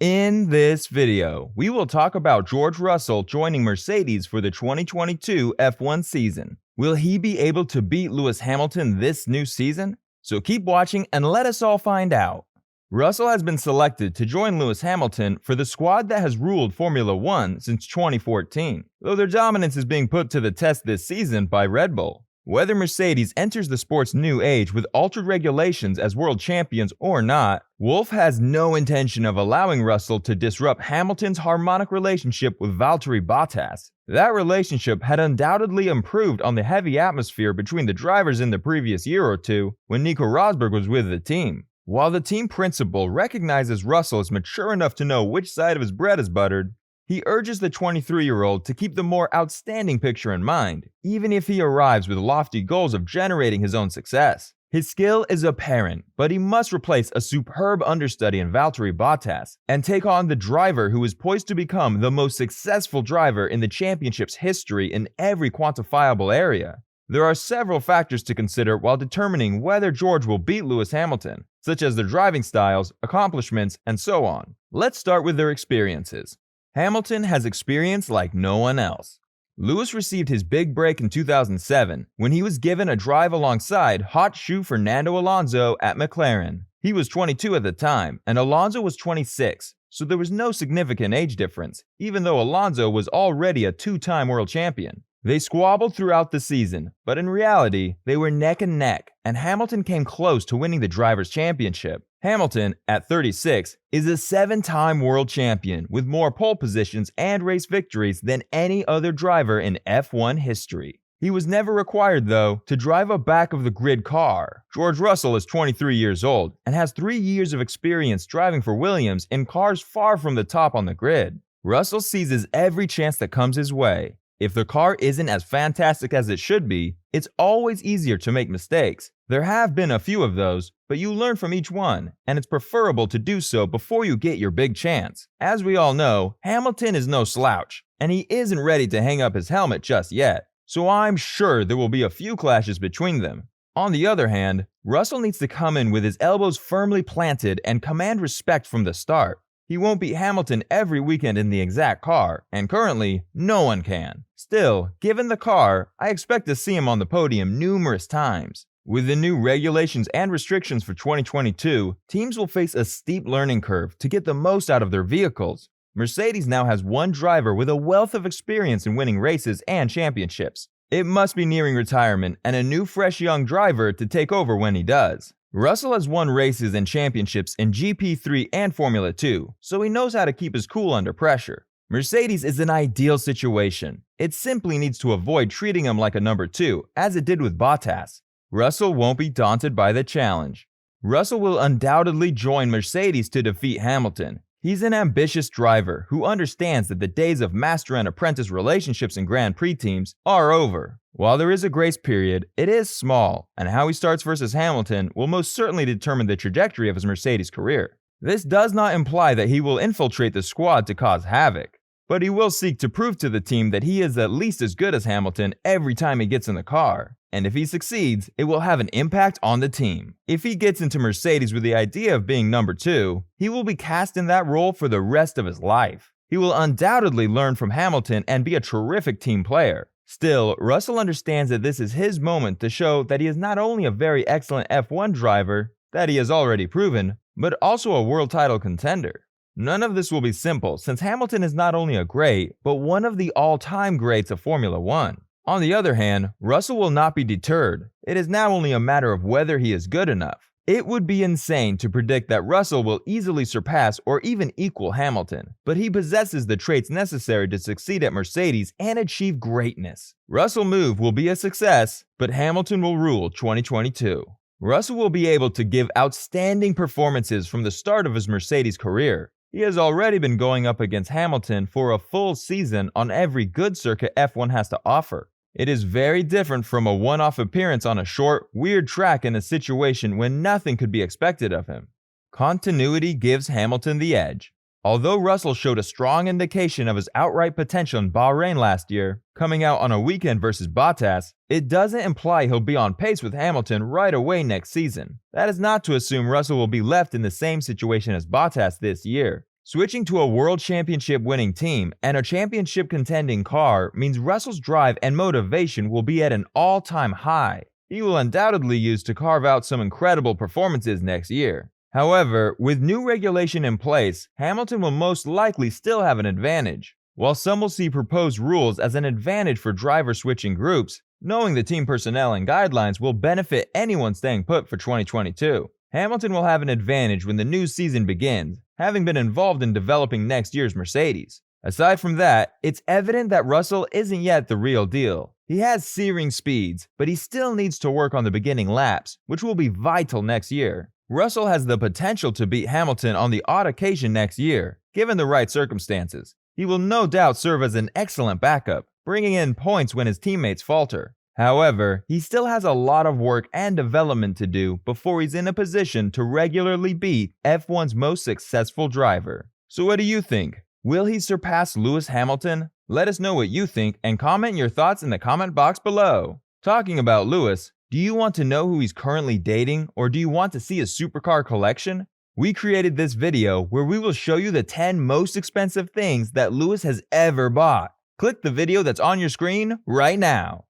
In this video, we will talk about George Russell joining Mercedes for the 2022 F1 season. Will he be able to beat Lewis Hamilton this new season? So keep watching and let us all find out. Russell has been selected to join Lewis Hamilton for the squad that has ruled Formula One since 2014, though their dominance is being put to the test this season by Red Bull. Whether Mercedes enters the sport's new age with altered regulations as world champions or not, Wolff has no intention of allowing Russell to disrupt Hamilton's harmonic relationship with Valteri Bottas. That relationship had undoubtedly improved on the heavy atmosphere between the drivers in the previous year or two when Nico Rosberg was with the team. While the team principal recognizes Russell is mature enough to know which side of his bread is buttered, he urges the 23-year-old to keep the more outstanding picture in mind, even if he arrives with lofty goals of generating his own success. His skill is apparent, but he must replace a superb understudy in Valtteri Bottas and take on the driver who is poised to become the most successful driver in the championship's history in every quantifiable area. There are several factors to consider while determining whether George will beat Lewis Hamilton, such as their driving styles, accomplishments, and so on. Let's start with their experiences. Hamilton has experience like no one else. Lewis received his big break in 2007 when he was given a drive alongside hot shoe Fernando Alonso at McLaren. He was 22 at the time, and Alonso was 26, so there was no significant age difference, even though Alonso was already a two-time world champion. They squabbled throughout the season, but in reality, they were neck and neck, and Hamilton came close to winning the Drivers' Championship. Hamilton, at 36, is a 7-time world champion with more pole positions and race victories than any other driver in F1 history. He was never required, though, to drive a back-of-the-grid car. George Russell is 23 years old and has 3 years of experience driving for Williams in cars far from the top on the grid. Russell seizes every chance that comes his way. If the car isn't as fantastic as it should be, it's always easier to make mistakes. There have been a few of those, but you learn from each one, and it's preferable to do so before you get your big chance. As we all know, Hamilton is no slouch, and he isn't ready to hang up his helmet just yet, so I'm sure there will be a few clashes between them. On the other hand, Russell needs to come in with his elbows firmly planted and command respect from the start. He won't beat Hamilton every weekend in the exact car, and currently, no one can. Still, given the car, I expect to see him on the podium numerous times. With the new regulations and restrictions for 2022, teams will face a steep learning curve to get the most out of their vehicles. Mercedes now has one driver with a wealth of experience in winning races and championships. It must be nearing retirement and a new fresh young driver to take over when he does. Russell has won races and championships in GP3 and Formula 2, so he knows how to keep his cool under pressure. Mercedes is an ideal situation. It simply needs to avoid treating him like a number 2, as it did with Bottas. Russell won't be daunted by the challenge. Russell will undoubtedly join Mercedes to defeat Hamilton. He's an ambitious driver who understands that the days of master and apprentice relationships in Grand Prix teams are over. While there is a grace period, it is small, and how he starts versus Hamilton will most certainly determine the trajectory of his Mercedes career. This does not imply that he will infiltrate the squad to cause havoc, but he will seek to prove to the team that he is at least as good as Hamilton every time he gets in the car. And if he succeeds, it will have an impact on the team. If he gets into Mercedes with the idea of being number 2, he will be cast in that role for the rest of his life. He will undoubtedly learn from Hamilton and be a terrific team player. Still, Russell understands that this is his moment to show that he is not only a very excellent F1 driver, that he has already proven, but also a world title contender. None of this will be simple since Hamilton is not only a great, but one of the all-time greats of Formula One. On the other hand, Russell will not be deterred. It is now only a matter of whether he is good enough. It would be insane to predict that Russell will easily surpass or even equal Hamilton, but he possesses the traits necessary to succeed at Mercedes and achieve greatness. Russell's move will be a success, but Hamilton will rule 2022. Russell will be able to give outstanding performances from the start of his Mercedes career. He has already been going up against Hamilton for a full season on every good circuit F1 has to offer. It is very different from a one-off appearance on a short, weird track in a situation when nothing could be expected of him. Continuity gives Hamilton the edge. Although Russell showed a strong indication of his outright potential in Bahrain last year, coming out on a weekend versus Bottas, it doesn't imply he'll be on pace with Hamilton right away next season. That is not to assume Russell will be left in the same situation as Bottas this year. Switching to a World Championship winning team and a championship contending car means Russell's drive and motivation will be at an all-time high. He will undoubtedly use to carve out some incredible performances next year. However, with new regulation in place, Hamilton will most likely still have an advantage. While some will see proposed rules as an advantage for driver switching groups, knowing the team personnel and guidelines will benefit anyone staying put for 2022. Hamilton will have an advantage when the new season begins, having been involved in developing next year's Mercedes. Aside from that, it's evident that Russell isn't yet the real deal. He has searing speeds, but he still needs to work on the beginning laps, which will be vital next year. Russell has the potential to beat Hamilton on the odd occasion next year, given the right circumstances. He will no doubt serve as an excellent backup, bringing in points when his teammates falter. However, he still has a lot of work and development to do before he's in a position to regularly beat F1's most successful driver. So what do you think? Will he surpass Lewis Hamilton? Let us know what you think and comment your thoughts in the comment box below. Talking about Lewis, do you want to know who he's currently dating, or do you want to see a supercar collection? We created this video where we will show you the 10 most expensive things that Lewis has ever bought. Click the video that's on your screen right now.